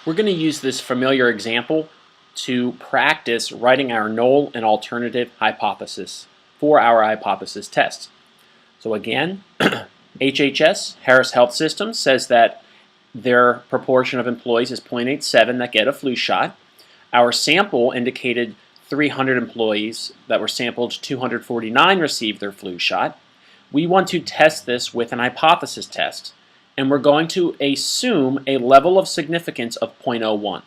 We're going to use this familiar example to practice writing our null and alternative hypothesis for our hypothesis test. So again, HHS, Harris Health System, says that their proportion of employees is 0.87 that get a flu shot. Our sample indicated 300 employees that were sampled, 249 received their flu shot. We want to test this with an hypothesis test, and we're going to assume a level of significance of 0.01.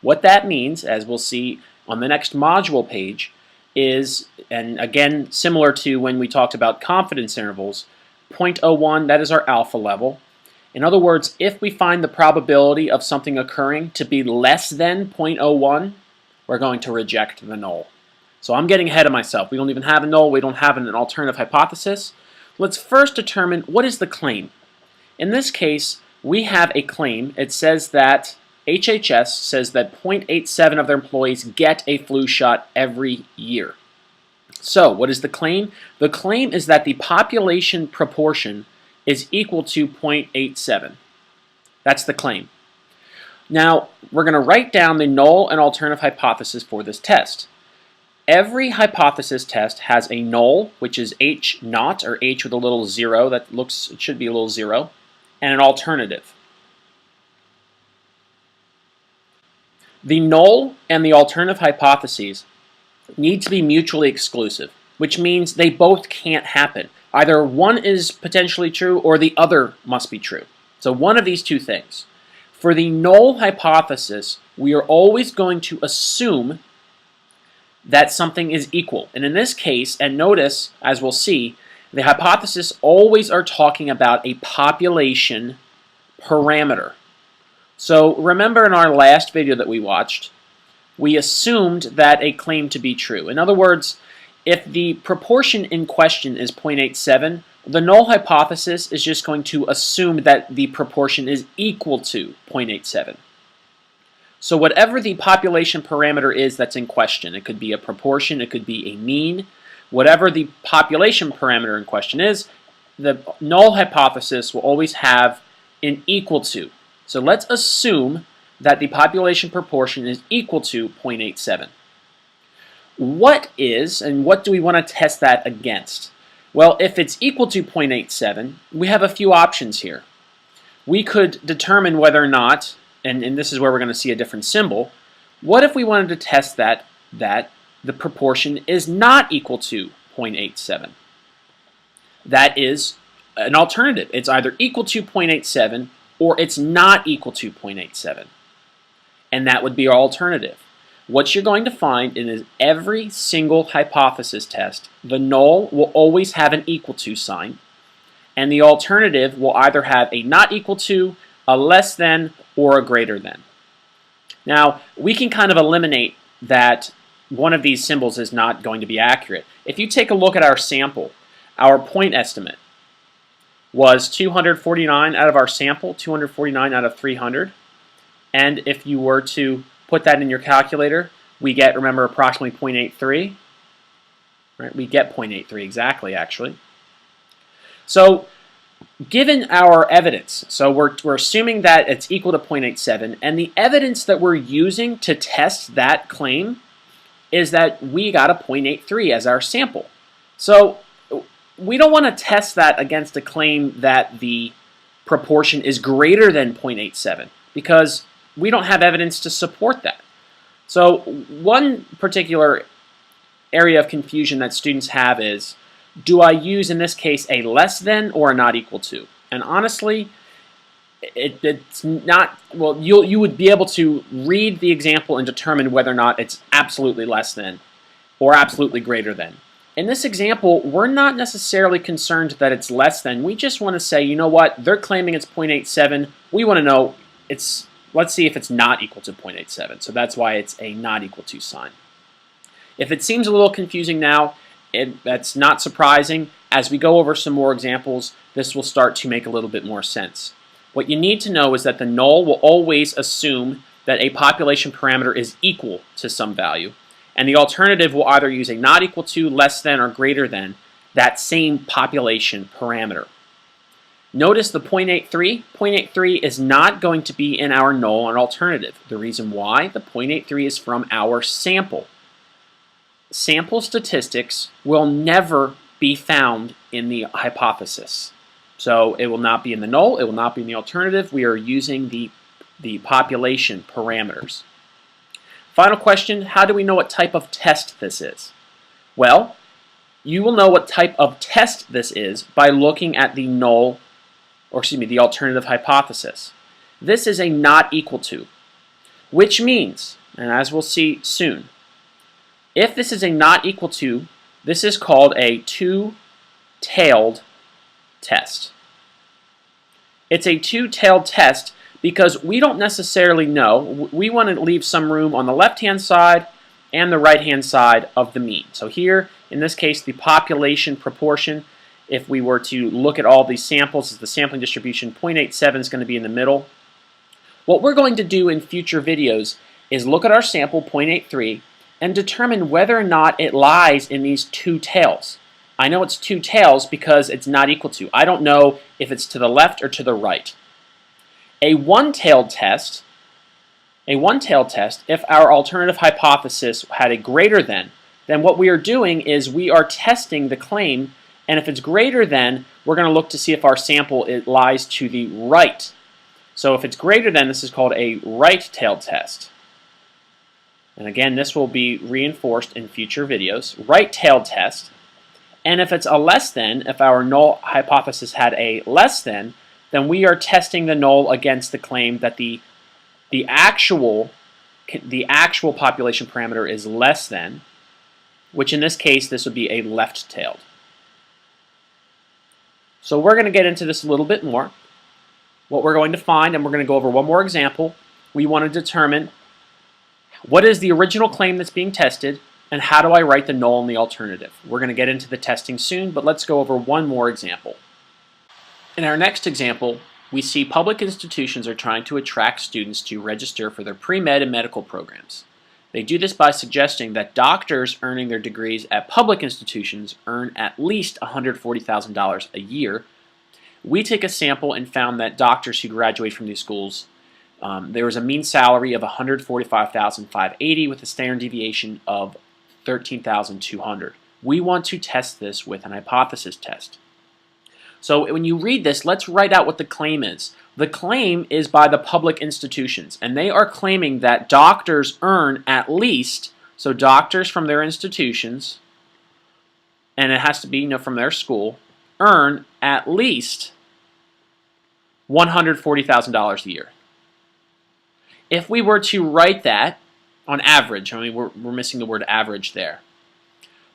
What that means, as we'll see on the next module page, is, and again similar to when we talked about confidence intervals, 0.01, that is our alpha level. In other words, if we find the probability of something occurring to be less than 0.01, we're going to reject the null. So I'm getting ahead of myself. We don't even have a null. We don't have an alternative hypothesis. Let's first determine what is the claim. In this case, we have a claim. It says that HHS says that 0.87 of their employees get a flu shot every year. So what is the claim? The claim is that the population proportion is equal to 0.87. That's the claim. Now, we're going to write down the null and alternative hypothesis for this test. Every hypothesis test has a null, which is H naught, or H with a little zero, that looks, it should be a little zero, and an alternative. The null and the alternative hypotheses need to be mutually exclusive, which means they both can't happen. Either one is potentially true or the other must be true. So one of these two things. For the null hypothesis, we are always going to assume that something is equal. And in this case, and notice, as we'll see, the hypothesis always are talking about a population parameter. So remember in our last video that we watched, we assumed that a claim to be true. In other words, if the proportion in question is 0.87, the null hypothesis is just going to assume that the proportion is equal to 0.87. So whatever the population parameter is that's in question, it could be a proportion, it could be a mean, whatever the population parameter in question is, the null hypothesis will always have an equal to. So let's assume that the population proportion is equal to 0.87. What is, and what do we want to test that against? Well, if it's equal to 0.87, we have a few options here. We could determine whether or not, and this is where we're going to see a different symbol, what if we wanted to test that the proportion is not equal to 0.87? That is an alternative. It's either equal to 0.87 or it's not equal to 0.87. And that would be our alternative. What you're going to find is every single hypothesis test, the null will always have an equal to sign, and the alternative will either have a not equal to, a less than, or a greater than. Now, we can kind of eliminate that one of these symbols is not going to be accurate. If you take a look at our sample, our point estimate was 249 out of our sample, 249 out of 300. And if you were to put that in your calculator, we get, remember, approximately 0.83. Right? We get 0.83 exactly, actually. So given our evidence, so we're assuming that it's equal to 0.87, and the evidence that we're using to test that claim is that we got a 0.83 as our sample. So we don't want to test that against a claim that the proportion is greater than 0.87 because we don't have evidence to support that. So one particular area of confusion that students have is, do I use, in this case, a less than or a not equal to? And honestly, it's not, well, you would be able to read the example and determine whether or not it's absolutely less than or absolutely greater than. In this example, we're not necessarily concerned that it's less than. We just want to say, you know what, they're claiming it's 0.87. We want to know, let's see if it's not equal to 0.87. So that's why it's a not equal to sign. If it seems a little confusing now, that's not surprising. As we go over some more examples, this will start to make a little bit more sense. What you need to know is that the null will always assume that a population parameter is equal to some value, and the alternative will either use a not equal to, less than, or greater than that same population parameter. Notice the 0.83. 0.83 is not going to be in our null and alternative. The reason why? The 0.83 is from our sample. Sample statistics will never be found in the hypothesis. So it will not be in the null, it will not be in the alternative. We are using the population parameters. Final question, how do we know what type of test this is? Well, you will know what type of test this is by looking at the the alternative hypothesis. This is a not equal to, which means, and as we'll see soon, if this is a not equal to, this is called a two-tailed test. It's a two-tailed test because we don't necessarily know. We want to leave some room on the left-hand side and the right-hand side of the mean. So here, in this case, the population proportion, if we were to look at all these samples, is the sampling distribution, 0.87 is going to be in the middle. What we're going to do in future videos is look at our sample, 0.83, and determine whether or not it lies in these two tails. I know it's two tails because it's not equal to. I don't know if it's to the left or to the right. A one-tailed test, if our alternative hypothesis had a greater than, then what we are doing is we are testing the claim, and if it's greater than, we're going to look to see if our sample lies to the right. So if it's greater than, this is called a right-tailed test. And again, this will be reinforced in future videos. Right-tailed test. And if it's a less than, if our null hypothesis had a less than, then we are testing the null against the claim that the actual population parameter is less than, which in this case, this would be a left-tailed. So we're going to get into this a little bit more. What we're going to find, and we're going to go over one more example, we want to determine what is the original claim that's being tested, and how do I write the null and the alternative. We're going to get into the testing soon, but let's go over one more example. In our next example, we see public institutions are trying to attract students to register for their pre-med and medical programs. They do this by suggesting that doctors earning their degrees at public institutions earn at least $140,000 a year. We took a sample and found that doctors who graduate from these schools, there was a mean salary of $145,580 with a standard deviation of 13,200. We want to test this with an hypothesis test. So when you read this, let's write out what the claim is. The claim is by the public institutions, and they are claiming that doctors earn at least, so doctors from their institutions, and it has to be from their school, earn at least $140,000 a year. If we were to write that on average, I mean, we're missing the word average there.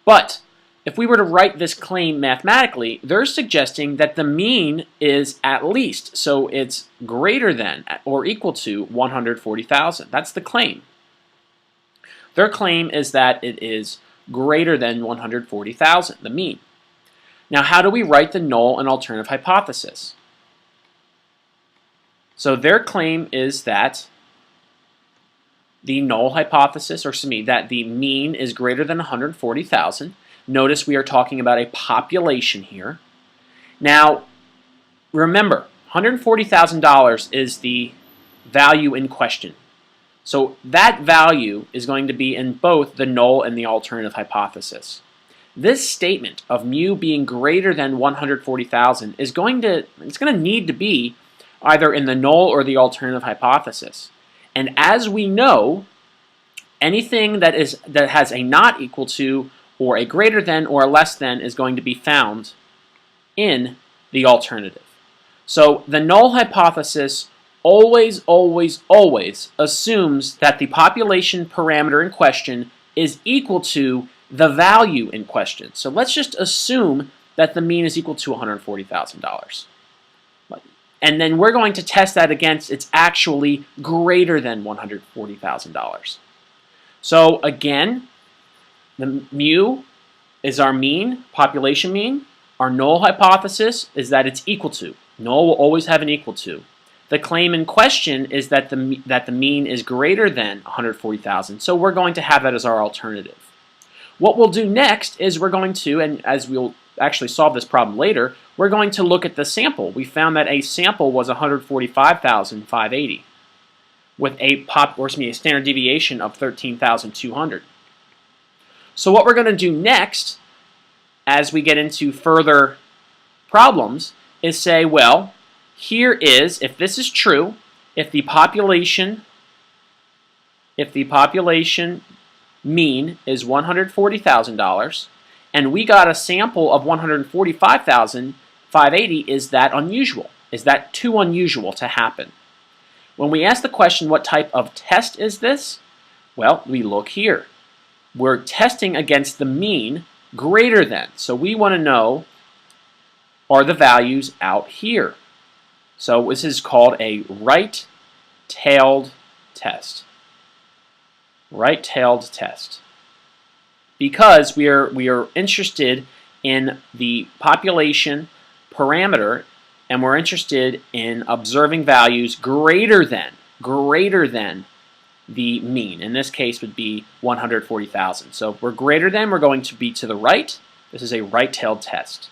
But if we were to write this claim mathematically, they're suggesting that the mean is at least, so it's greater than or equal to 140,000. That's the claim. Their claim is that it is greater than 140,000, the mean. Now, how do we write the null and alternative hypothesis? So their claim is that the null hypothesis, or excuse me, that the mean is greater than 140,000. Notice we are talking about a population here. Now, remember, $140,000 is the value in question. So that value is going to be in both the null and the alternative hypothesis. This statement of mu being greater than 140,000 is going to need to be either in the null or the alternative hypothesis. And as we know, anything that has a not equal to or a greater than or a less than is going to be found in the alternative. So the null hypothesis always assumes that the population parameter in question is equal to the value in question. So let's just assume that the mean is equal to $140,000. And then we're going to test that against it's actually greater than $140,000. So again, the mu is our mean, population mean. Our null hypothesis is that it's equal to. Null will always have an equal to. The claim in question is that the mean is greater than 140,000, so we're going to have that as our alternative. What we'll do next is we're going to, and as we'll actually solve this problem later, we're going to look at the sample. We found that a sample was 145,580 with a standard deviation of 13,200. So what we're going to do next, as we get into further problems, is say, well, here is, if this is true, if the population mean is $140,000, and we got a sample of 145,580, is that unusual? Is that too unusual to happen? When we ask the question, what type of test is this? Well, we look here. We're testing against the mean greater than. So we want to know, are the values out here? So this is called a right-tailed test. Right-tailed test. Because we are interested in the population parameter, and we're interested in observing values greater than the mean. In this case would be 140,000. So if we're greater than, we're going to be to the right. This is a right-tailed test.